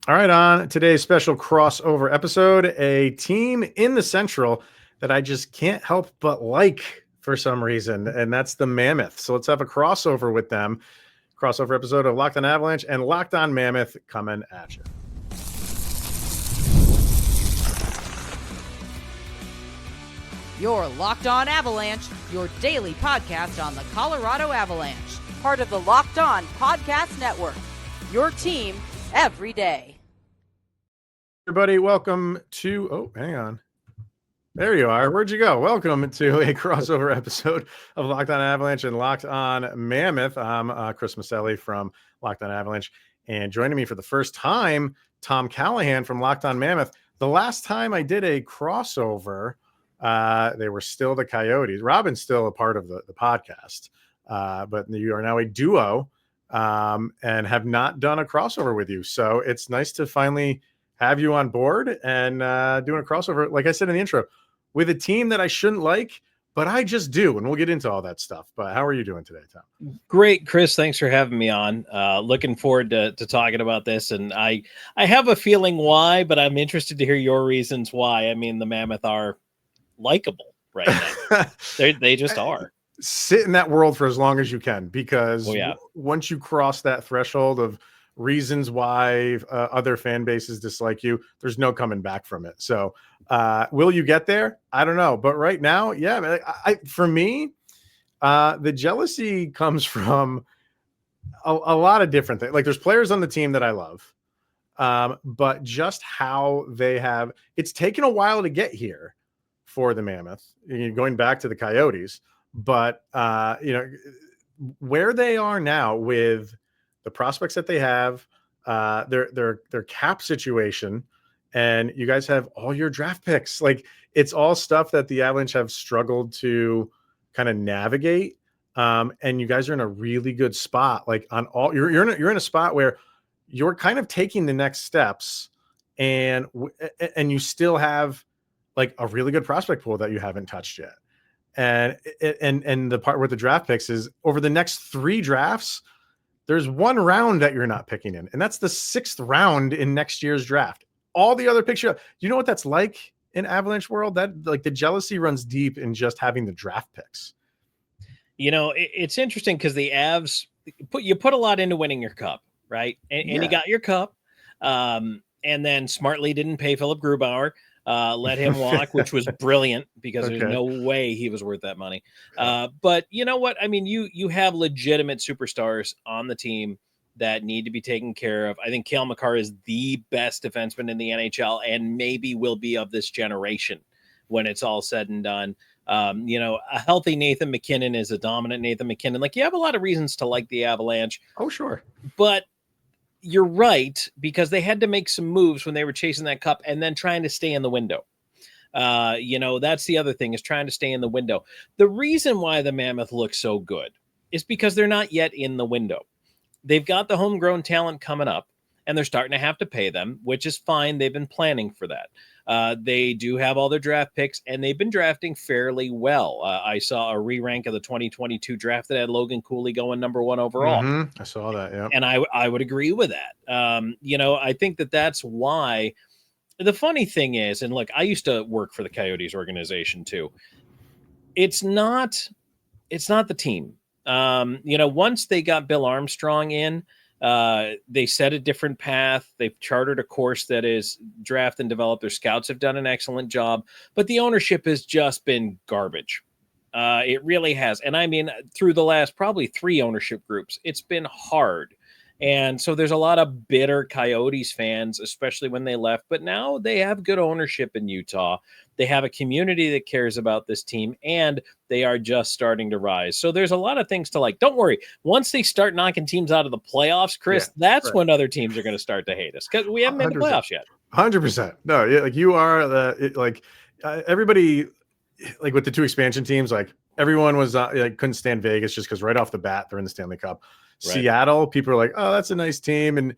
All right, on today's special crossover episode, a team in the Central that I just can't help but like for some reason, and that's the Mammoth. So let's have a crossover with them. Crossover episode of Locked On Avalanche and Locked On Mammoth coming at you. You're Locked On Avalanche, your daily podcast on the Colorado Avalanche, part of the Locked On Podcast Network, your team every day. Everybody, welcome to, hang on. There you are. Where'd you go? Welcome to a crossover episode of Locked On Avalanche and Locked On Mammoth. I'm Chris Maselli from Locked On Avalanche, and joining me for the first time, Tom Callahan from Locked On Mammoth. The last time I did a crossover, they were still the Coyotes. Robin's still a part of the podcast, but you are now a duo and have not done a crossover with you. So it's nice to finally have you on board and doing a crossover, like I said in the intro, with a team that I shouldn't like, but I just do. And we'll get into all that stuff. But how are you doing today, Tom? Great, Chris. Thanks for having me on. Looking forward to talking about this. And I have a feeling why, but I'm interested to hear your reasons why. I mean, the Mammoth are likable right now. They just are. Sit in that world for as long as you can, because once you cross that threshold of reasons why other fan bases dislike you, there's no coming back from it. So will you get there? I don't know. But right now, yeah, for me, the jealousy comes from a lot of different things. Like, there's players on the team that I love, but just how they have, it's taken a while to get here for the Mammoth, going back to the Coyotes. But where they are now with the prospects that they have, their cap situation, and you guys have all your draft picks. Like, it's all stuff that the Avalanche have struggled to kind of navigate. And you guys are in a really good spot. Like, on all, you're in a spot where you're kind of taking the next steps, and you still have like a really good prospect pool that you haven't touched yet. And the part with the draft picks is, over the next 3 drafts, there's 1 round that you're not picking in, and that's the 6th round in next year's draft. All the other picks, you know what that's like in Avalanche world? That, like, the jealousy runs deep in just having the draft picks. You know, it's interesting because the Avs put a lot into winning your cup, right? And you got your cup, and then smartly didn't pay Philip Grubauer. Let him walk, which was brilliant, because there's no way he was worth that money. But you know what? I mean, you have legitimate superstars on the team that need to be taken care of. I think Cale Makar is the best defenseman in the NHL, and maybe will be of this generation when it's all said and done. A healthy Nathan MacKinnon is a dominant Nathan MacKinnon. Like, you have a lot of reasons to like the Avalanche. Oh, sure. But you're right, because they had to make some moves when they were chasing that cup and then trying to stay in the window. That's the other thing, is trying to stay in the window. The reason why the Mammoth looks so good is because they're not yet in the window. They've got the homegrown talent coming up, and they're starting to have to pay them, which is fine. They've been planning for that. They do have all their draft picks, and they've been drafting fairly well. I saw a re-rank of the 2022 draft that had Logan Cooley going number 1 overall. Mm-hmm. I saw that, yeah. And I would agree with that. I think that's why. The funny thing is, and look, I used to work for the Coyotes organization too. It's not the team. Once they got Bill Armstrong in, they set a different path. They've chartered a course that is draft and develop. Their scouts have done an excellent job, but the ownership has just been garbage. It really has. And I mean, through the last probably 3 ownership groups, it's been hard. And so there's a lot of bitter Coyotes fans, especially when they left, but now they have good ownership in Utah. They have a community that cares about this team, and they are just starting to rise. So there's a lot of things to like. Don't worry. Once they start knocking teams out of the playoffs, Chris, that's when other teams are going to start to hate us, because we haven't made the playoffs yet. 100%. No, like, you are everybody, like, with the 2 expansion teams, like, everyone was couldn't stand Vegas just because right off the bat they're in the Stanley Cup. Right. Seattle, people are like, oh, that's a nice team, and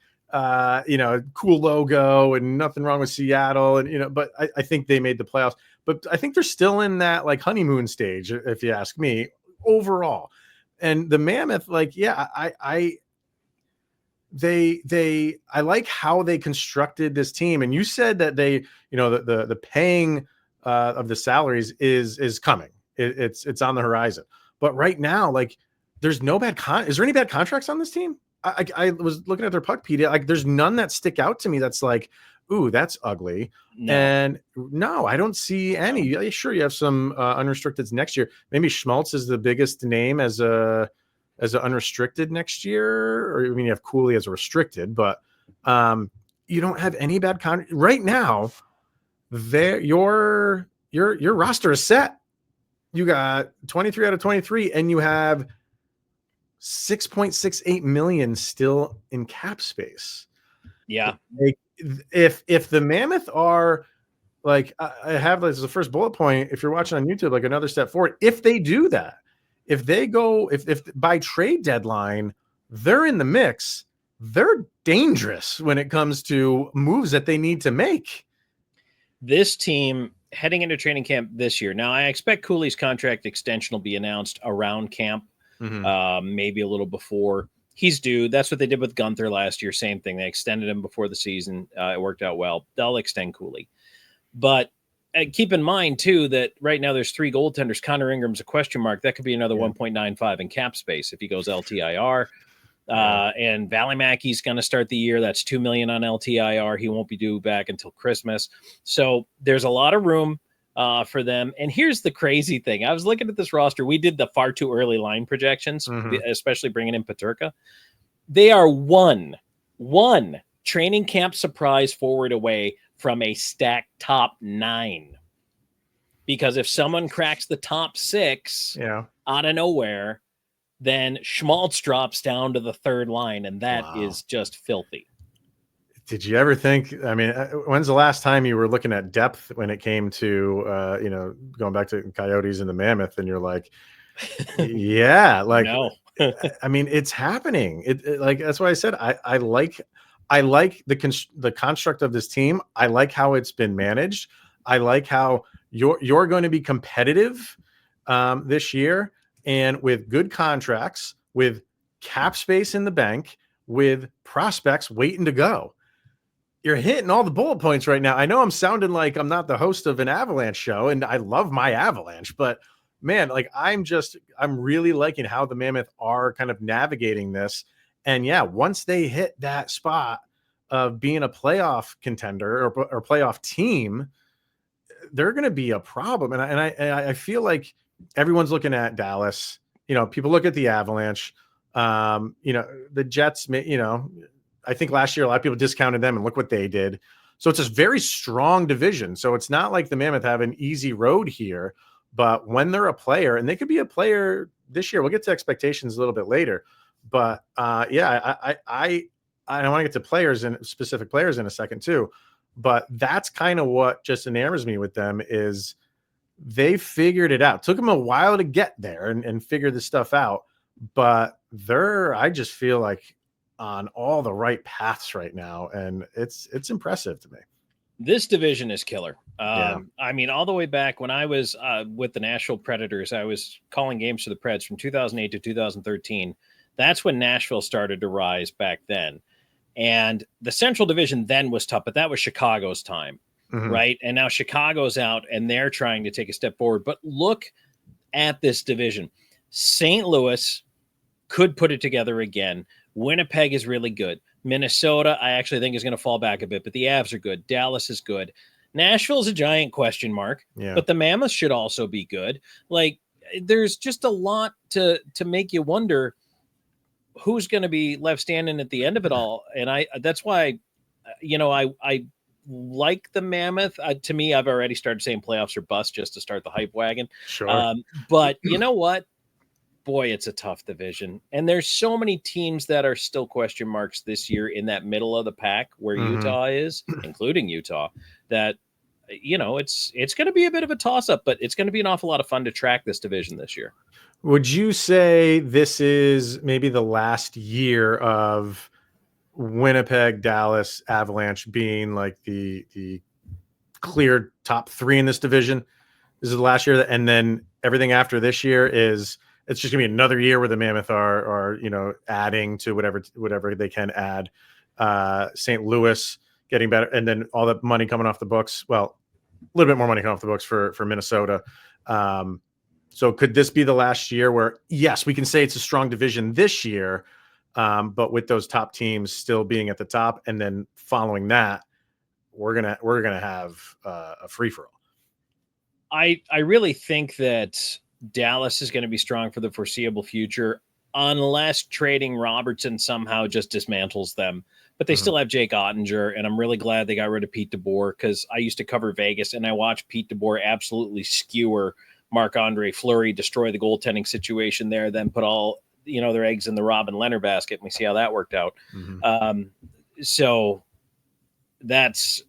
cool logo, and nothing wrong with Seattle, and but I think they made the playoffs. But I think they're still in that, like, honeymoon stage, if you ask me, overall. And the Mammoth, like, yeah, I like how they constructed this team. And you said that they, the paying of the salaries is coming. It's on the horizon. But right now, like, there's no bad is there any bad contracts on this team? I was looking at their puck pedia. Like, there's none that stick out to me that's like, ooh, that's ugly. No. And no, I don't see any. Yeah, sure, you have some unrestricteds next year. Maybe Schmaltz is the biggest name as an unrestricted next year, or I mean, you have Cooley as a restricted, but you don't have any bad right now. Your roster is set. You got 23 out of 23, and you have 6.68 million still in cap space. Yeah. If the Mammoth are like, I have this as the first bullet point, if you're watching on YouTube, like another step forward, if they do that, if they go, if by trade deadline, they're in the mix, they're dangerous when it comes to moves that they need to make. This team heading into training camp this year. Now, I expect Cooley's contract extension will be announced around camp, maybe a little before. He's due. That's what they did with Gunther last year. Same thing. They extended him before the season. It worked out well. They'll extend Cooley. But keep in mind, too, that right now there's 3 goaltenders. Connor Ingram's a question mark. That could be another 1.95 in cap space if he goes LTIR. And Valimacky's going to start the year. That's $2 million on LTIR. He won't be due back until Christmas. So there's a lot of room for them. And here's the crazy thing. I was looking at this roster. We did the far too early line projections, especially bringing in Peterka. They are one training camp surprise forward away from a stacked top 9. Because if someone cracks the top 6 out of nowhere, then Schmaltz drops down to the 3rd line, and that is just filthy. Did you ever think, I mean, when's the last time you were looking at depth when it came to, going back to Coyotes and the Mammoth, and you're like, yeah, like, no. I mean, it's happening. It like, that's why I said, I like the construct of this team. I like how it's been managed. I like how you're going to be competitive this year, and with good contracts, with cap space in the bank, with prospects waiting to go. You're hitting all the bullet points right now. I know I'm sounding like I'm not the host of an Avalanche show, and I love my Avalanche, but man, like, I'm really liking how the Mammoth are kind of navigating this. And yeah, once they hit that spot of being a playoff contender or playoff team, they're going to be a problem. And I feel like everyone's looking at Dallas. People look at the Avalanche. The Jets. I think last year a lot of people discounted them, and look what they did. So it's a very strong division. So it's not like the Mammoth have an easy road here. But when they're a player, and they could be a player this year, we'll get to expectations a little bit later. But I want to get to players and specific players in a second too. But that's kind of what just enamors me with them is they figured it out. Took them a while to get there and figure this stuff out. But I just feel like on all the right paths right now. And it's impressive to me. This division is killer. I mean, all the way back when I was with the Nashville Predators, I was calling games for the Preds from 2008 to 2013. That's when Nashville started to rise back then. And the Central Division then was tough, but that was Chicago's time, right? And now Chicago's out, and they're trying to take a step forward. But look at this division. St. Louis could put it together again. Winnipeg is really good. Minnesota, I actually think, is going to fall back a bit, but the Avs are good. Dallas is good. Nashville's a giant question mark, but the Mammoths should also be good. Like, there's just a lot to make you wonder who's going to be left standing at the end of it all. And that's why, I like the Mammoth. To me, I've already started saying playoffs or bust just to start the hype wagon. Sure. But you know what? Boy, it's a tough division. And there's so many teams that are still question marks this year in that middle of the pack where Utah is, including Utah, that, it's going to be a bit of a toss-up, but it's going to be an awful lot of fun to track this division this year. Would you say this is maybe the last year of Winnipeg, Dallas, Avalanche being like the clear top 3 in this division? This is the last year, and then everything after this year is it's just gonna be another year where the Mammoth are adding to whatever they can add. St. Louis getting better, and then all that money coming off the books. Well, a little bit more money coming off the books for Minnesota. So could this be the last year where, yes, we can say it's a strong division this year, but with those top teams still being at the top, and then following that, we're gonna have a free for all. I really think that Dallas is going to be strong for the foreseeable future, unless trading Robertson somehow just dismantles them. But they still have Jake Ottinger, and I'm really glad they got rid of Pete DeBoer, because I used to cover Vegas, and I watched Pete DeBoer absolutely skewer Marc-Andre Fleury, destroy the goaltending situation there, then put all their eggs in the Robin Leonard basket, and we see how that worked out. So that's.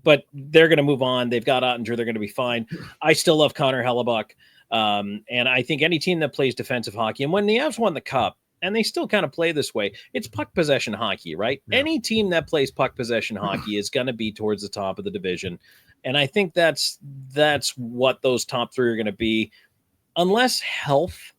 But they're going to move on. They've got Ottinger. They're going to be fine. I still love Connor Hellebuck. And I think any team that plays defensive hockey, and when the Avs won the Cup, and they still kind of play this way, it's puck possession hockey, right? Yeah. Any team that plays puck possession hockey is going to be towards the top of the division. And I think that's what those top three are going to be, unless health.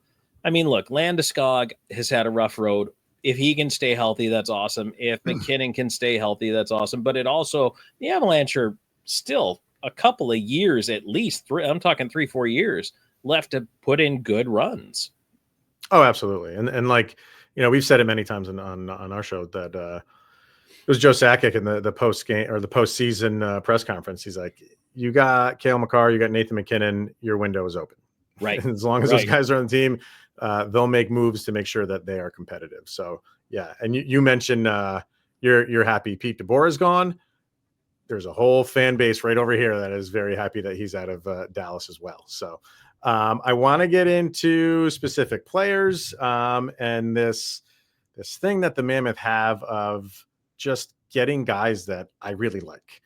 I mean, look, Landeskog has had a rough road. If he can stay healthy, that's awesome. If McKinnon can stay healthy, that's awesome. But it also, the Avalanche are still a couple of years, at least I'm talking 3-4 years left to put in good runs. Oh, absolutely. And like, we've said it many times on our show that it was Joe Sakic in the post game or the postseason press conference. He's like, you got Cale Makar, you got Nathan McKinnon, your window is open. Right. And as long as those guys are on the team, they'll make moves to make sure that they are competitive. So yeah. And you mentioned you're happy Pete DeBoer is gone. There's a whole fan base right over here that is very happy that he's out of Dallas as well. So I want to get into specific players and this thing that the Mammoth have of just getting guys that I really like.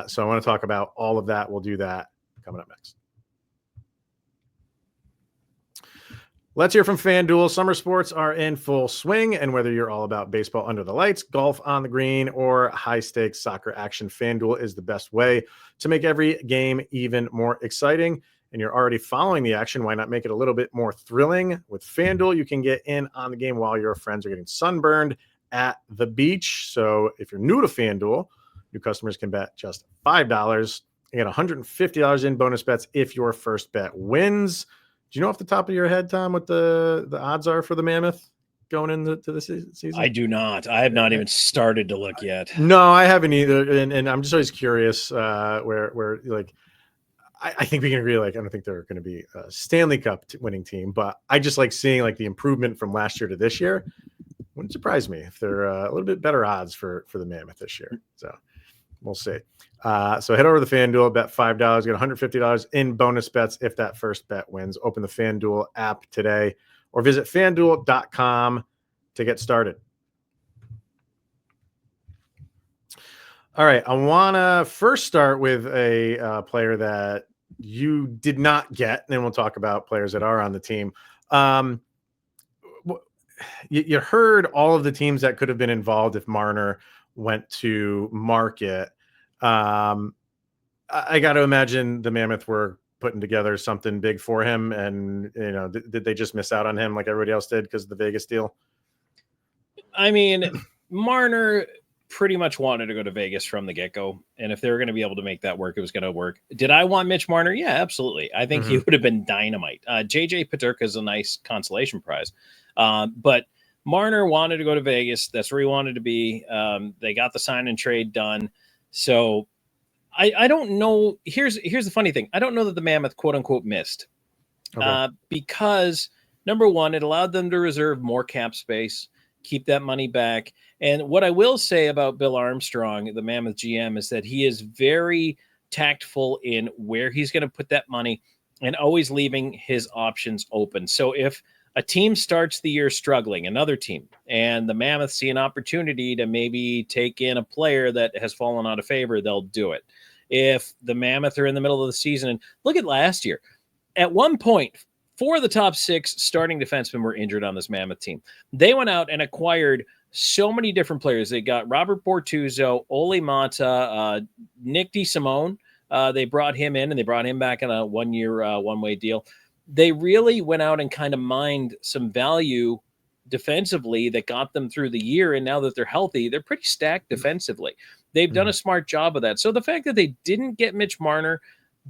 So I want to talk about all of that. We'll do that coming up next. Let's hear from FanDuel. Summer sports are in full swing, and whether you're all about baseball under the lights, golf on the green, or high-stakes soccer action, FanDuel is the best way to make every game even more exciting. And you're already following the action, why not make it a little bit more thrilling? With FanDuel, you can get in on the game while your friends are getting sunburned at the beach. So if you're new to FanDuel, new customers can bet just $5. You get $150 in bonus bets if your first bet wins. Do you know off the top of your head, Tom, what the odds are for the Mammoth going into the season? I do not. I have not even started to look yet. No, I haven't either. And I'm just always curious where like, I think we can agree, like, I don't think they're going to be a Stanley Cup winning team, but I just like seeing like the improvement from last year to this year. Wouldn't surprise me if they're a little bit better odds for the Mammoth this year. So we'll see. So head over to the FanDuel, bet $5, get $150 in bonus bets if that first bet wins. Open the FanDuel app today or visit FanDuel.com to get started. All right, I want to first start with a player that you did not get, and then we'll talk about players that are on the team. You heard all of the teams that could have been involved if Marner went to market. I got to imagine the Mammoth were putting together something big for him, and did they just miss out on him like everybody else did because of the Vegas deal? I mean, Marner pretty much wanted to go to Vegas from the get-go, and if they were going to be able to make that work, it was going to work. Did I want Mitch Marner? Yeah, absolutely. I think he would have been dynamite. JJ Peterka is a nice consolation prize, but Marner wanted to go to Vegas. That's where he wanted to be. They got the sign and trade done. So I don't know. Here's the funny thing. I don't know that the Mammoth quote unquote missed because number one, it allowed them to reserve more cap space, keep that money back. And what I will say about Bill Armstrong, the Mammoth GM, is that he is very tactful in where he's going to put that money and always leaving his options open. So if a team starts the year struggling, another team, and the Mammoth see an opportunity to maybe take in a player that has fallen out of favor, they'll do it. If the Mammoth are in the middle of the season, and look at last year, at one point, 4 of the top 6 starting defensemen were injured on this Mammoth team. They went out and acquired so many different players. They got Robert Bortuzzo, Ole Mata, Nick DeSimone. They brought him in, and they brought him back on a 1-year, one-way deal. they really went out and kind of mined some value defensively that got them through the year. And now that they're healthy, they're pretty stacked defensively. They've done a smart job of that. So the fact that they didn't get Mitch Marner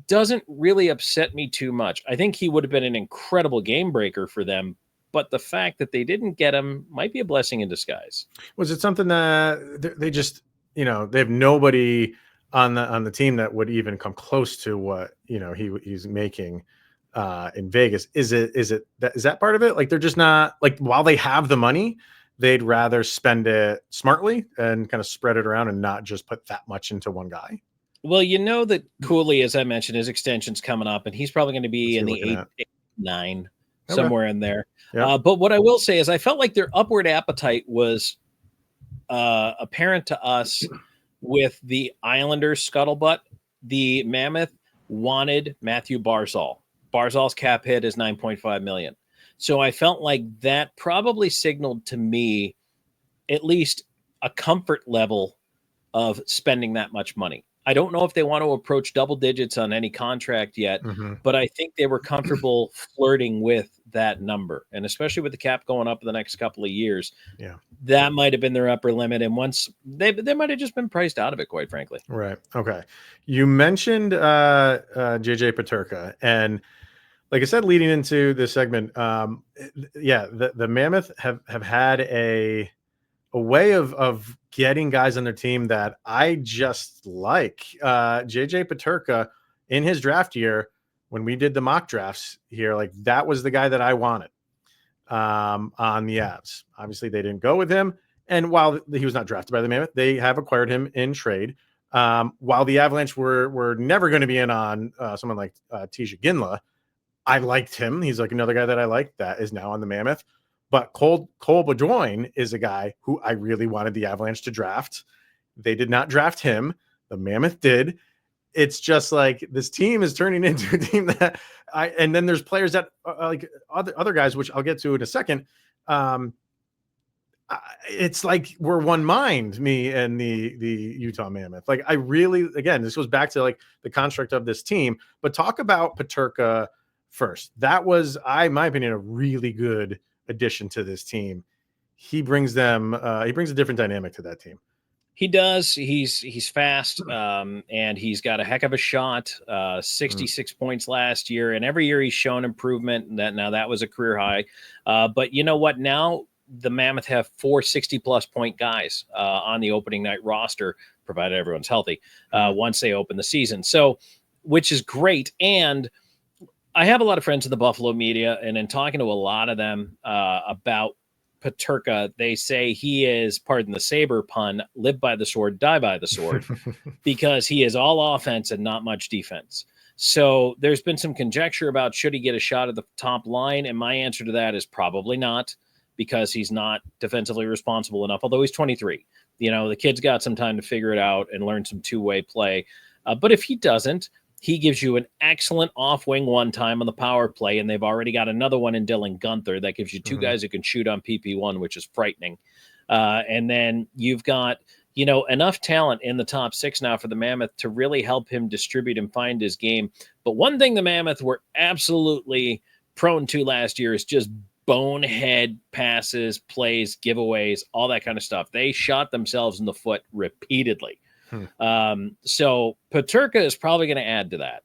doesn't really upset me too much. I think he would have been an incredible game breaker for them, but the fact that they didn't get him might be a blessing in disguise. Was it something that they just, they have nobody on the team that would even come close to what, he's making in Vegas? Is that part of it? Like, they're just not, like, while they have the money, they'd rather spend it smartly and kind of spread it around and not just put that much into one guy. Well, that Cooley, as I mentioned, his extension's coming up, and he's probably going to be in the 8, 9, somewhere in there. Yeah. But what I will say is I felt like their upward appetite was apparent to us with the Islanders scuttlebutt. The Mammoth wanted Matthew Barzal. Barzal's cap hit is $9.5 million. So I felt like that probably signaled to me at least a comfort level of spending that much money. I don't know if they want to approach double digits on any contract yet, but I think they were comfortable flirting with that number. And especially with the cap going up in the next couple of years, that might have been their upper limit. And once they might have just been priced out of it, quite frankly. Right. Okay. You mentioned JJ Peterka, and like I said, leading into this segment, the Mammoth have had a way of getting guys on their team that I just like. JJ Peterka in his draft year, when we did the mock drafts here, like, that was the guy that I wanted on the Avs. Obviously, they didn't go with him. And while he was not drafted by the Mammoth, they have acquired him in trade. While the Avalanche were never going to be in on someone like Tisha Ginla, I liked him. He's like another guy that I like that is now on the Mammoth. But Cole Baudouin is a guy who I really wanted the Avalanche to draft. They did not draft him. The Mammoth did. It's just like this team is turning into a team that and then there's players that like other guys, which I'll get to in a second. It's like we're one mind, me and the Utah Mammoth. Like, I really, again, this goes back to like the construct of this team. But talk about Peterka first. That was, in my opinion, a really good addition to this team. He brings a different dynamic to that team. He does. He's fast, and he's got a heck of a shot. 66 points last year, and every year he's shown improvement. That was a career high. But you know what? Now the Mammoth have 4 60-plus point guys on the opening night roster, provided everyone's healthy, once they open the season. So, which is great. And I have a lot of friends in the Buffalo media, and in talking to a lot of them about Peterka, they say he is, pardon the saber pun, live by the sword, die by the sword, because he is all offense and not much defense. So there's been some conjecture about should he get a shot at the top line, and my answer to that is probably not, because he's not defensively responsible enough, although he's 23. The kid's got some time to figure it out and learn some two-way play. But if he doesn't, he gives you an excellent off-wing one time on the power play, and they've already got another one in Dylan Gunther that gives you two guys who can shoot on PP1, which is frightening. And then you've got, enough talent in the top 6 now for the Mammoth to really help him distribute and find his game. But one thing the Mammoth were absolutely prone to last year is just bonehead passes, plays, giveaways, all that kind of stuff. They shot themselves in the foot repeatedly. So Peterka is probably going to add to that.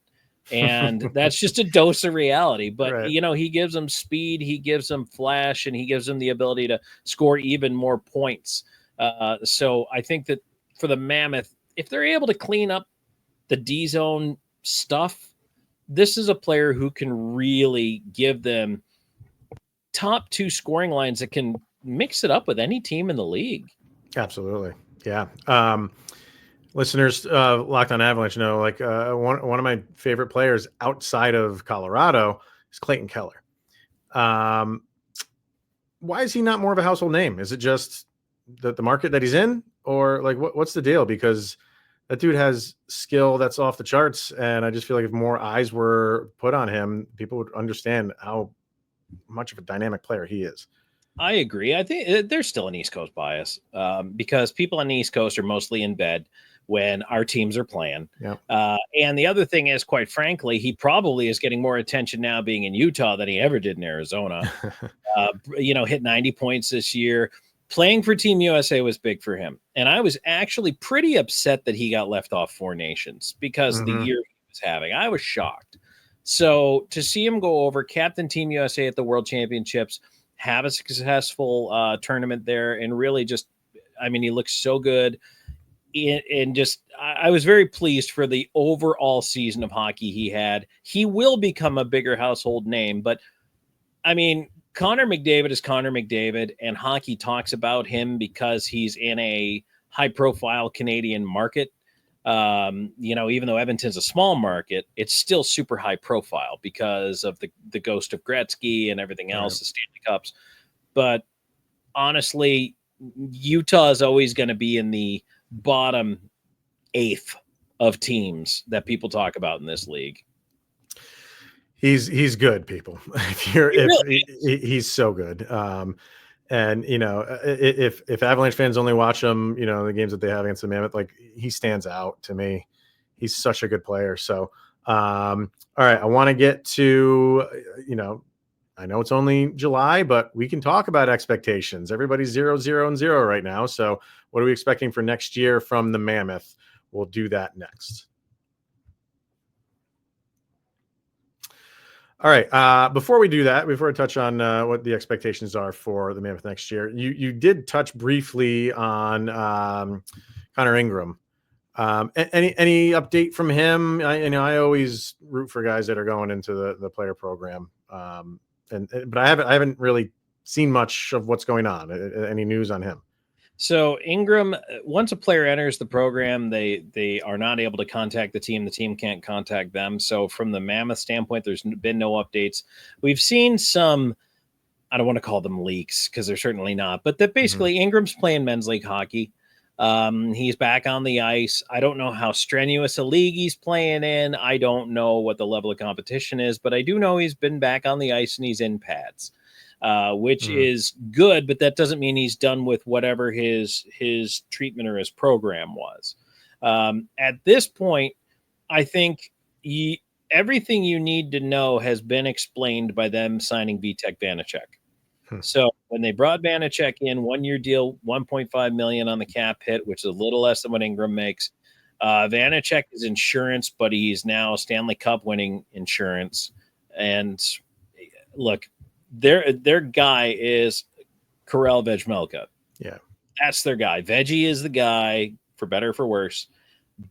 And that's just a dose of reality. But, right. He gives them speed, he gives them flash, and he gives them the ability to score even more points. So I think that for the Mammoth, if they're able to clean up the D-zone stuff, this is a player who can really give them top 2 scoring lines that can mix it up with any team in the league. Absolutely. Yeah. Listeners, Locked On Avalanche know, like, one of my favorite players outside of Colorado is Clayton Keller. Why is he not more of a household name? Is it just the market that he's in, or like what's the deal? Because that dude has skill that's off the charts, and I just feel like if more eyes were put on him, people would understand how much of a dynamic player he is. I agree. I think there's still an East Coast bias because people on the East Coast are mostly in bed when our teams are playing. Yep. And the other thing is, quite frankly, he probably is getting more attention now being in Utah than he ever did in Arizona. Hit 90 points this year. Playing for Team USA was big for him. And I was actually pretty upset that he got left off Four Nations because of the year he was having. I was shocked. So to see him go over, captain Team USA at the World Championships, have a successful tournament there, and really just, he looks so good. And just, I was very pleased for the overall season of hockey he had. He will become a bigger household name, but Connor McDavid is Connor McDavid, and hockey talks about him because he's in a high-profile Canadian market. Even though Edmonton's a small market, it's still super high-profile because of the ghost of Gretzky and everything else, the Stanley Cups. But honestly, Utah is always going to be in the bottom eighth of teams that people talk about in this league. He's good, people. He's so good. And if Avalanche fans only watch him, the games that they have against the Mammoth, like, he stands out to me. He's such a good player. So, all right, I want to get to, I know it's only July, but we can talk about expectations. Everybody's 0-0-0 right now. So what are we expecting for next year from the Mammoth? We'll do that next. All right. Before we do that, before I touch on what the expectations are for the Mammoth next year, you did touch briefly on Connor Ingram. Any update from him? I always root for guys that are going into the player program, but I haven't really seen much of what's going on. Any news on him? So Ingram, once a player enters the program, they are not able to contact the team. The team can't contact them. So from the Mammoth standpoint, there's been no updates. We've seen some, I don't want to call them leaks because they're certainly not, but that basically Ingram's playing men's league hockey. He's back on the ice. I don't know how strenuous a league he's playing in. I don't know what the level of competition is, but I do know he's been back on the ice and he's in pads. Which is good, but that doesn't mean he's done with whatever his treatment or his program was. At this point, I think everything you need to know has been explained by them signing Vitek Vanacek. So when they brought Vanacek in, 1-year deal, $1.5 million on the cap hit, which is a little less than what Ingram makes. Vanacek is insurance, but he's now Stanley Cup winning insurance. And look, their guy is Karel Vejmelka. Yeah. That's their guy. Veggie is the guy, for better or for worse.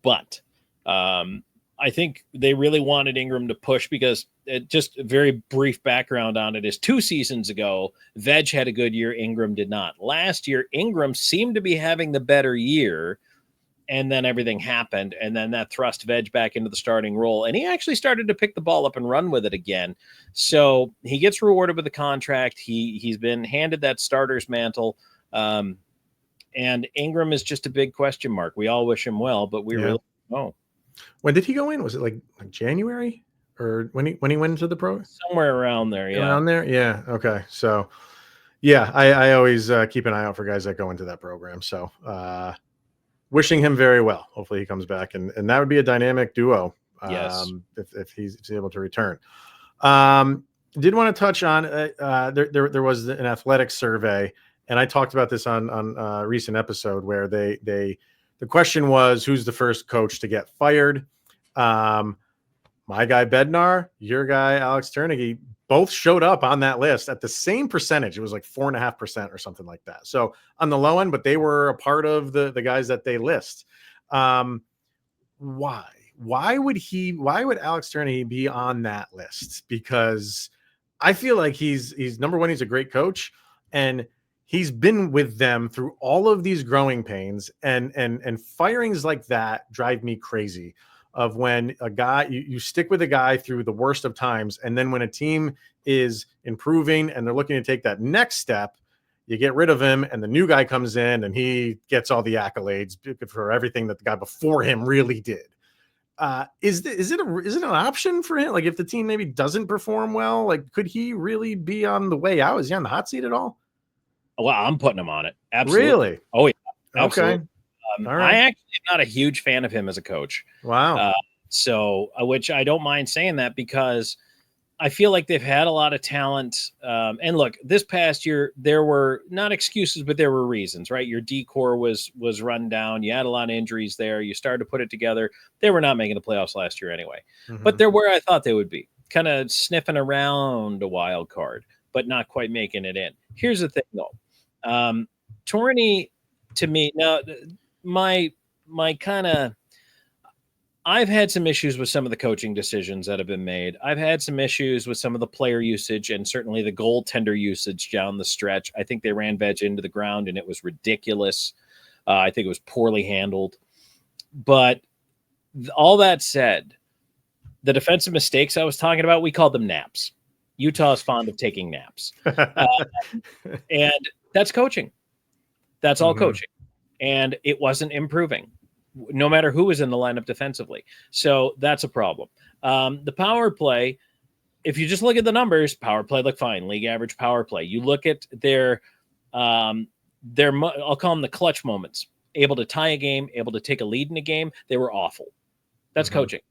But I think they really wanted Ingram to push because just a very brief background on it is 2 seasons ago, Veg had a good year. Ingram did not. Last year, Ingram seemed to be having the better year. And then everything happened, and then that thrust Veg back into the starting role. And he actually started to pick the ball up and run with it again. So he gets rewarded with the contract. He's been handed that starter's mantle. And Ingram is just a big question mark. We all wish him well, but we really don't know. When did he go in? Was it like January? Or when he went into the pro? Somewhere around there, yeah. Around there? Yeah. Okay. So, yeah, I always keep an eye out for guys that go into that program. So, wishing him very well. Hopefully he comes back, and that would be a dynamic duo. Yes. If he's able to return. Did want to touch on there was an athletic survey, and I talked about this on a recent episode where the question was, who's the first coach to get fired? My guy Bednar, your guy Alex Tourigny, both showed up on that list at the same percentage. It was like 4.5% or something like that. So on the low end, but they were a part of the guys that they list. Why would Alex Tourigny be on that list? Because I feel like he's number one, he's a great coach, and he's been with them through all of these growing pains, and firings like that drive me crazy. Of when a guy, you stick with a guy through the worst of times, and then when a team is improving and they're looking to take that next step, you get rid of him, and the new guy comes in and he gets all the accolades for everything that the guy before him really did. Is it an option for him? Like, if the team maybe doesn't perform well, like, could he really be on the way out? Is he on the hot seat at all? Well, I'm putting him on it. Absolutely. Really? Oh yeah. Absolutely. Okay. All I right. actually am not a huge fan of him as a coach. Wow. Which I don't mind saying that because I feel like they've had a lot of talent. And look, this past year, there were not excuses, but there were reasons, right? Your decor was run down. You had a lot of injuries there. You started to put it together. They were not making the playoffs last year anyway, but they're where I thought they would be, kind of sniffing around a wild card, but not quite making it in. Here's the thing, though. Tourigny, to me, now, my kind of, I've had some issues with some of the coaching decisions that have been made. I've had some issues with some of the player usage and certainly the goaltender usage down the stretch. I think they ran veg into the ground and it was ridiculous. I think it was poorly handled. But all that said, the defensive mistakes I was talking about, we called them naps. Utah is fond of taking naps. And that's coaching. That's all coaching. And it wasn't improving, no matter who was in the lineup defensively. So that's a problem. The power play, if you just look at the numbers, power play looked fine. League average power play. You look at their I'll call them the clutch moments. Able to tie a game, able to take a lead in a game. They were awful. That's coaching.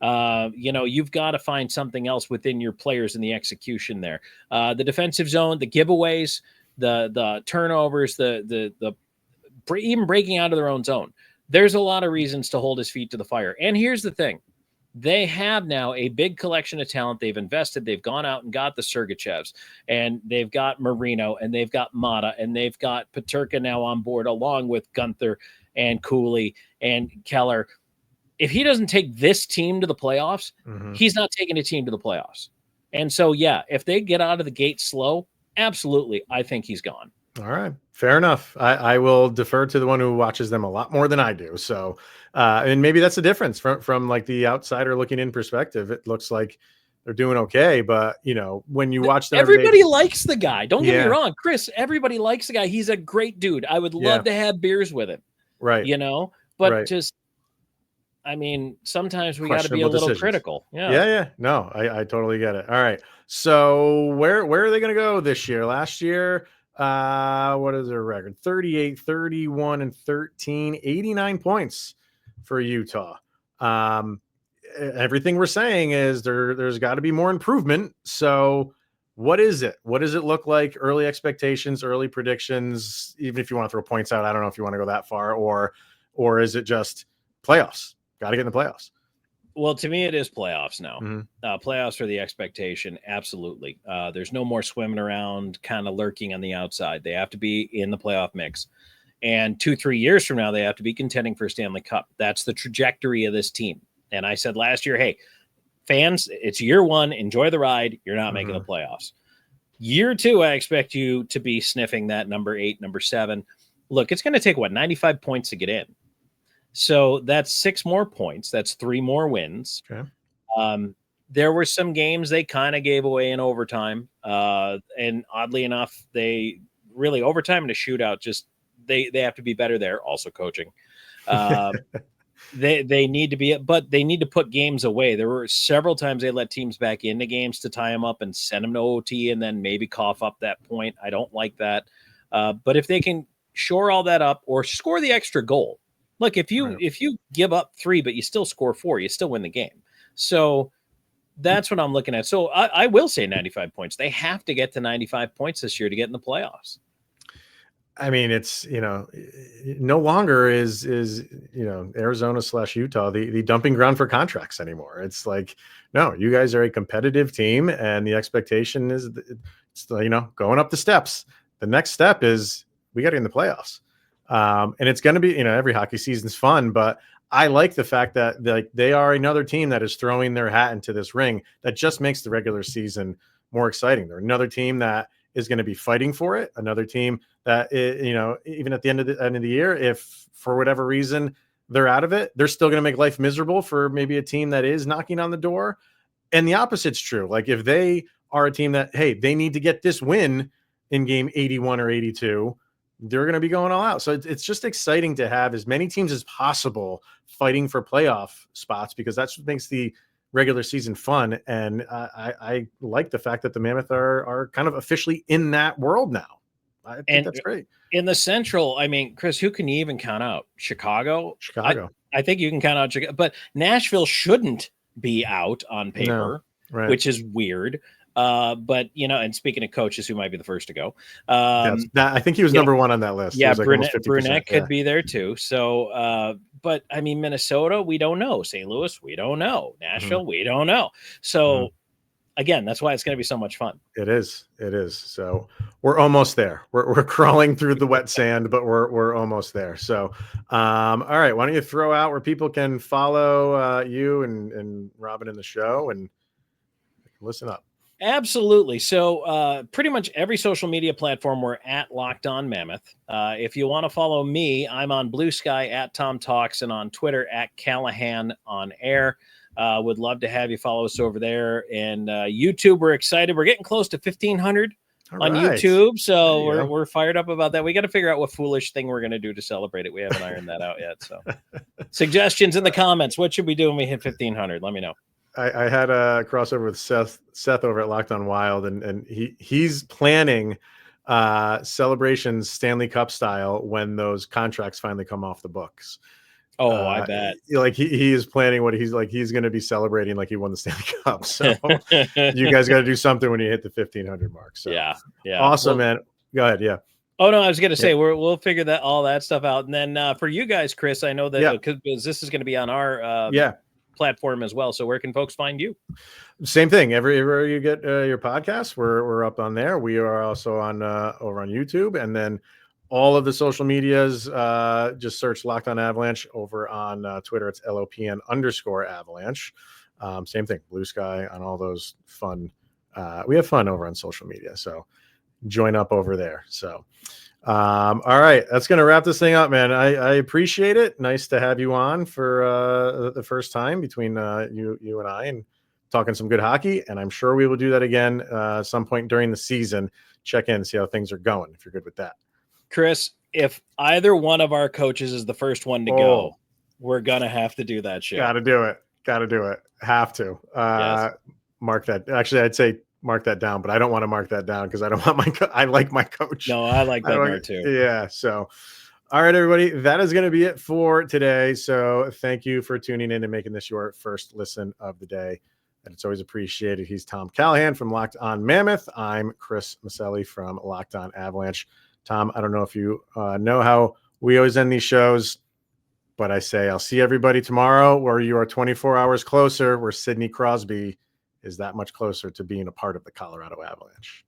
You've got to find something else within your players in the execution there. The defensive zone, the giveaways, the turnovers, the even breaking out of their own zone. There's a lot of reasons to hold his feet to the fire. And here's the thing. They have now a big collection of talent. They've invested. They've gone out and got the Sergachevs, and they've got Marino, and they've got Mata, and they've got Peterka now on board, along with Gunther and Cooley and Keller. If he doesn't take this team to the playoffs, he's not taking a team to the playoffs. And so, yeah, if they get out of the gate slow, absolutely, I think he's gone. All right. Fair enough. I will defer to the one who watches them a lot more than I do. So, and maybe that's the difference from like the outsider looking in perspective. It looks like they're doing okay, but when you watch them, everybody likes the guy. Don't get me wrong, Chris. Everybody likes the guy. He's a great dude. I would love to have beers with him. Right. But just, I mean, sometimes we got to be a little critical. Yeah. No, I totally get it. All right. So where are they going to go this year? Last year, what is their record? 38, 31, and 13, 89 points for Utah. Everything we're saying is there's got to be more improvement. So what is it? What does it look like? Early expectations, early predictions, even if you want to throw points out, I don't know if you want to go that far, or is it just playoffs? Got to get in the playoffs. Well, to me, it is playoffs now. Playoffs are the expectation. Absolutely. There's no more swimming around, kind of lurking on the outside. They have to be in the playoff mix. And 2-3 years from now, they have to be contending for a Stanley Cup. That's the trajectory of this team. And I said last year, hey, fans, it's year one. Enjoy the ride. You're not making the playoffs. Year two, I expect you to be sniffing that number 8, number 7. Look, it's going to take, 95 points to get in. So that's 6 more points. That's 3 more wins. Okay. There were some games they kind of gave away in overtime. And oddly enough, they really overtime and a shootout, just they have to be better there. Also coaching. They need to be, but they need to put games away. There were several times they let teams back into games to tie them up and send them to OT and then maybe cough up that point. I don't like that. But if they can shore all that up or score the extra goal, look, if you give up 3, but you still score 4, you still win the game. So that's what I'm looking at. So I will say 95 points. They have to get to 95 points this year to get in the playoffs. I mean, it's, no longer is Arizona/Utah the dumping ground for contracts anymore. It's like, no, you guys are a competitive team, and the expectation is, it's going up the steps. The next step is we got to get in the playoffs. And it's going to be, every hockey season's fun, but I like the fact that they are another team that is throwing their hat into this ring that just makes the regular season more exciting. They're another team that is going to be fighting for it. Another team that, even at the end of the year, if for whatever reason they're out of it, they're still going to make life miserable for maybe a team that is knocking on the door. And the opposite's true. Like if they are a team that, hey, they need to get this win in game 81 or 82, they're going to be going all out. So it's just exciting to have as many teams as possible fighting for playoff spots, because that's what makes the regular season fun. And I like the fact that the Mammoth are kind of officially in that world now. I think that's great. In the Central, I mean, Chris, who can you even count out? Chicago. I think you can count out Chicago, but Nashville shouldn't be out on paper, right. which is weird. But and speaking of coaches who might be the first to go, I think he was number one on that list. Yeah, Brunette could be there too. So, but I mean, Minnesota, we don't know. St. Louis, we don't know. Nashville, we don't know. So, again, that's why it's going to be so much fun. It is. So we're almost there. We're crawling through the wet sand, but we're almost there. So, all right. Why don't you throw out where people can follow you and Robin in the show and listen up. Absolutely. So pretty much every social media platform, we're at Locked On Mammoth. If you want to follow me, I'm on Blue Sky at Tom Talks and on Twitter at Callahan on Air. Would love to have you follow us over there. And YouTube, we're excited. We're getting close to 1,500 on YouTube. So we're fired up about that. We got to figure out what foolish thing we're going to do to celebrate it. We haven't ironed that out yet. So suggestions in the comments. What should we do when we hit 1,500? Let me know. I had a crossover with Seth over at Locked On Wild, and he's planning celebrations Stanley Cup style when those contracts finally come off the books. Oh, I bet. Like he is planning what he's going to be celebrating like he won the Stanley Cup. So you guys got to do something when you hit the 1,500 mark. So yeah. Awesome, man. Go ahead. Yeah. Oh no, I was going to say we'll figure all that stuff out. And then for you guys, Chris, I know that because this is going to be on our platform as well. So where can folks find you? Same thing. Everywhere you get your podcasts, we're up on there. We are also on over on YouTube, and then all of the social medias. Just search Locked On Avalanche. Over on Twitter, it's LOPN_Avalanche. Same thing. Blue Sky on all those fun. We have fun over on social media, so join up over there. So. All right, that's going to wrap this thing up, man. I appreciate it. Nice to have you on for the first time between you and I, and talking some good hockey. And I'm sure we will do that again some point during the season. Check in, see how things are going, if you're good with that. Chris, if either one of our coaches is the first one to go, we're going to have to do that shit. Got to do it. Have to. Yes. Mark that. Actually, I'd say mark that down, but I don't want to mark that down because I don't want I like my coach. No, I like that part too. Yeah. So, all right, everybody, that is going to be it for today. So thank you for tuning in and making this your first listen of the day. And it's always appreciated. He's Tom Callahan from Locked On Mammoth. I'm Chris Maselli from Locked On Avalanche. Tom, I don't know if you know how we always end these shows, but I say I'll see everybody tomorrow, where you are 24 hours closer, where Sidney Crosby is that much closer to being a part of the Colorado Avalanche.